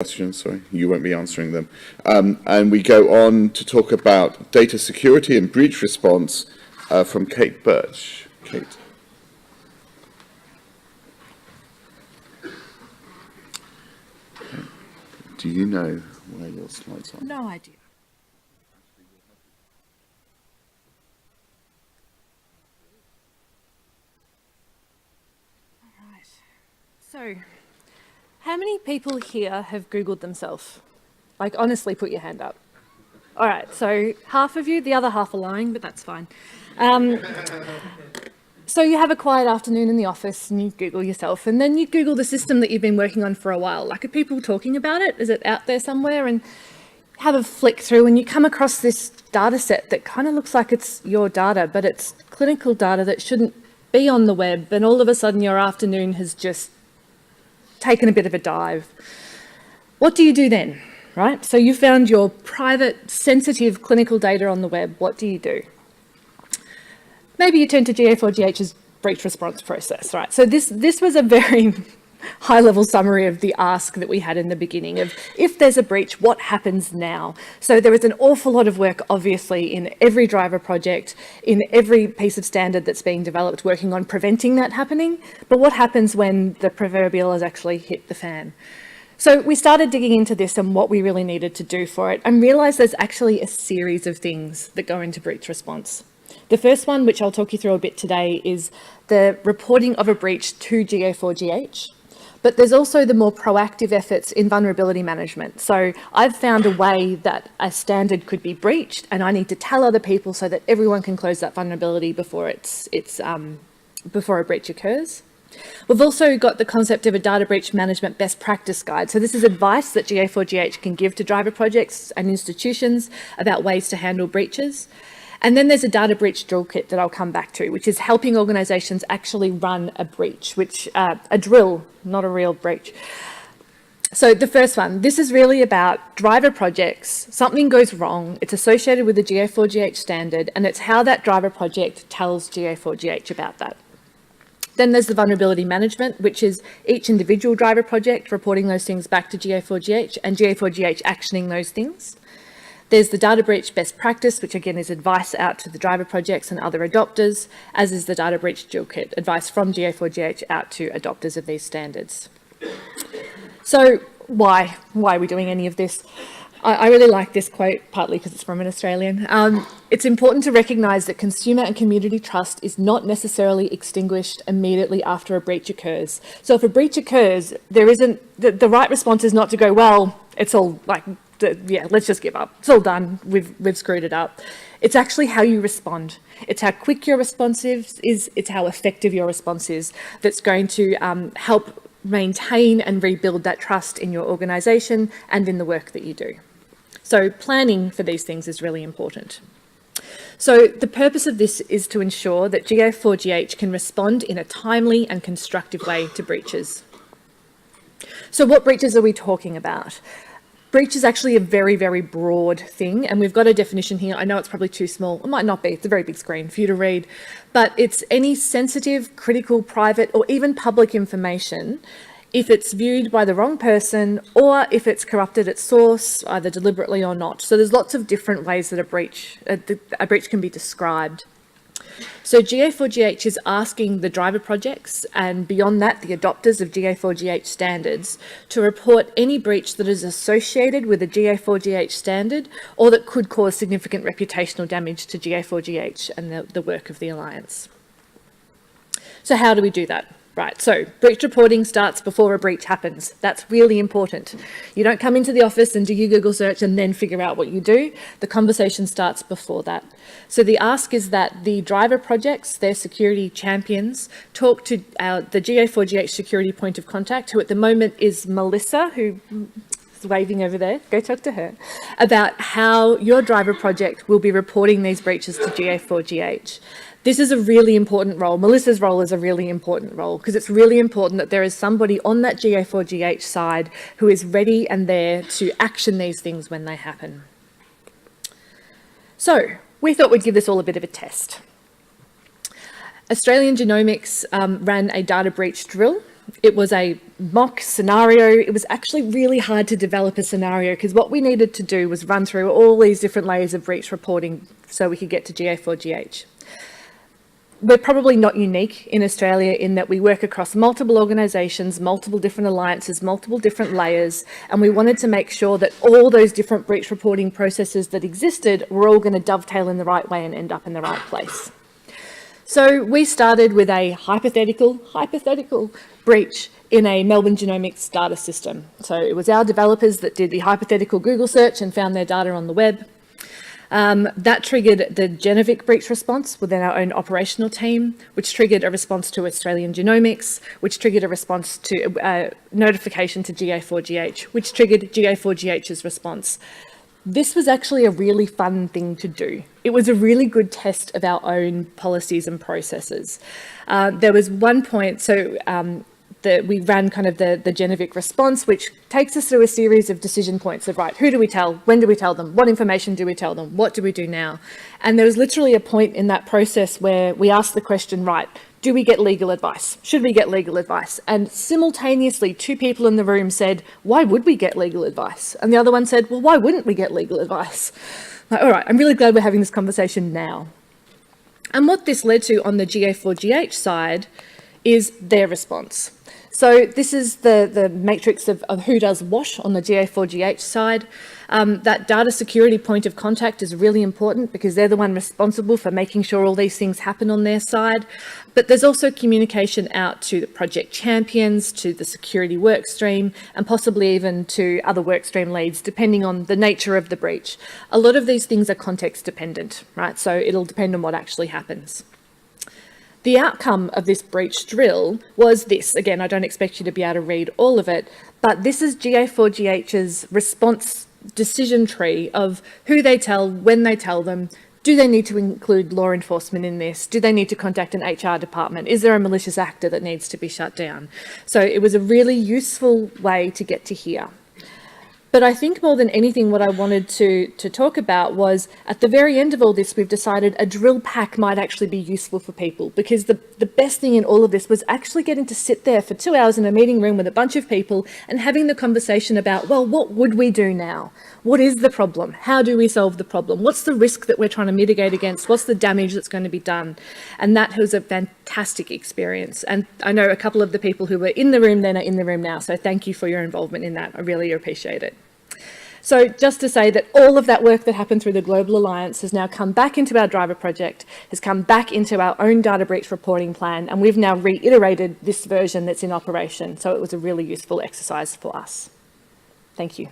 questions, sorry, you won't be answering them. And we go on to talk about data security and breach response from Kate Birch. Kate. Do you know where your slides are? No idea. All right. So, how many people here have Googled themselves? Like, honestly, put your hand up. All right, so half of you, the other half are lying, but that's fine. So you have a quiet afternoon in the office and you Google yourself, and then you Google the system that you've been working on for a while. Like, are people talking about it? Is it out there somewhere? And have a flick through and you come across this data set that kind of looks like it's your data, but it's clinical data that shouldn't be on the web, and all of a sudden your afternoon has just taken a bit of a dive. What do you do then, right? So you found your private, sensitive clinical data on the web. What do you do? Maybe you turn to GA4GH's breach response process, right? So this was a very high-level summary of the ask that we had in the beginning of, if there's a breach, what happens now? So there is an awful lot of work, obviously, in every driver project, in every piece of standard that's being developed, working on preventing that happening. But what happens when the proverbial has actually hit the fan? So we started digging into this and what we really needed to do for it, and realised there's actually a series of things that go into breach response. The first one, which I'll talk you through a bit today, is the reporting of a breach to GA4GH. But there's also the more proactive efforts in vulnerability management. So I've found a way that a standard could be breached, and I need to tell other people so that everyone can close that vulnerability before before a breach occurs. We've also got the concept of a data breach management best practice guide. So this is advice that GA4GH can give to driver projects and institutions about ways to handle breaches. And then there's a data breach drill kit that I'll come back to, which is helping organisations actually run a breach, a drill, not a real breach. So the first one, this is really about driver projects. Something goes wrong, it's associated with the GA4GH standard, and it's how that driver project tells GA4GH about that. Then there's the vulnerability management, which is each individual driver project reporting those things back to GA4GH and GA4GH actioning those things. There's the data breach best practice, which again is advice out to the driver projects and other adopters, as is the data breach drill kit, advice from GA4GH out to adopters of these standards. So why are we doing any of this? I really like this quote, partly because it's from an Australian. It's important to recognise that consumer and community trust is not necessarily extinguished immediately after a breach occurs. So if a breach occurs, there isn't, the right response is not to go, well, it's all like, yeah, let's just give up. It's all done. We've screwed it up. It's actually how you respond. It's how quick your response is. It's how effective your response is that's going to help maintain and rebuild that trust in your organisation and in the work that you do. So planning for these things is really important. So the purpose of this is to ensure that GA4GH can respond in a timely and constructive way to breaches. So what breaches are we talking about? Breach is actually a very, very broad thing, and we've got a definition here. I know it's probably too small. It might not be. It's a very big screen for you to read. But it's any sensitive, critical, private, or even public information if it's viewed by the wrong person or if it's corrupted at source, either deliberately or not. So there's lots of different ways that a breach can be described. So GA4GH is asking the driver projects and beyond that the adopters of GA4GH standards to report any breach that is associated with a GA4GH standard or that could cause significant reputational damage to GA4GH and the work of the Alliance. So how do we do that? Right, so breach reporting starts before a breach happens. That's really important. You don't come into the office and do your Google search and then figure out what you do. The conversation starts before that. So the ask is that the driver projects, their security champions, talk to the GA4GH security point of contact, who at the moment is Melissa, who is waving over there, go talk to her, about how your driver project will be reporting these breaches to GA4GH. This is a really important role. Melissa's role is a really important role because it's really important that there is somebody on that GA4GH side who is ready and there to action these things when they happen. So we thought we'd give this all a bit of a test. Australian Genomics ran a data breach drill It was a mock scenario. It was actually really hard to develop a scenario because what we needed to do was run through all these different layers of breach reporting so we could get to GA4GH. We're probably not unique in Australia in that we work across multiple organisations, multiple different alliances, multiple different layers, and we wanted to make sure that all those different breach reporting processes that existed were all going to dovetail in the right way and end up in the right place. So we started with a hypothetical breach in a Melbourne Genomics data system. So it was our developers that did the hypothetical Google search and found their data on the web. That triggered the Genomics breach response within our own operational team, which triggered a response to Australian Genomics, which triggered a response to notification to GA4GH, which triggered GA4GH's response. This was actually a really fun thing to do. It was a really good test of our own policies and processes. There was one point, we ran kind of the Genomics response, which takes us through a series of decision points of, right, who do we tell? When do we tell them? What information do we tell them? What do we do now? And there was literally a point in that process where we asked the question, right, do we get legal advice? Should we get legal advice? And simultaneously, two people in the room said, why would we get legal advice? And the other one said, well, why wouldn't we get legal advice? Like, all right, I'm really glad we're having this conversation now. And what this led to on the GA4GH side is their response. So this is the matrix of who does what on the GA4GH side. That data security point of contact is really important because they're the one responsible for making sure all these things happen on their side. But there's also communication out to the project champions, to the security work stream, and possibly even to other work stream leads, depending on the nature of the breach. A lot of these things are context dependent, right? So it'll depend on what actually happens. The outcome of this breach drill was this. Again, I don't expect you to be able to read all of it, but this is GA4GH's response decision tree of who they tell, when they tell them. Do they need to include law enforcement in this? Do they need to contact an HR department? Is there a malicious actor that needs to be shut down? So it was a really useful way to get to here. But I think more than anything, what I wanted to talk about was at the very end of all this, we've decided a drill pack might actually be useful for people because the best thing in all of this was actually getting to sit there for 2 hours in a meeting room with a bunch of people and having the conversation about, well, what would we do now? What is the problem? How do we solve the problem? What's the risk that we're trying to mitigate against? What's the damage that's going to be done? And that was a fantastic experience. And I know a couple of the people who were in the room then are in the room now. So thank you for your involvement in that. I really appreciate it. So just to say that all of that work that happened through the Global Alliance has now come back into our driver project, has come back into our own data breach reporting plan, and we've now reiterated this version that's in operation. So it was a really useful exercise for us. Thank you.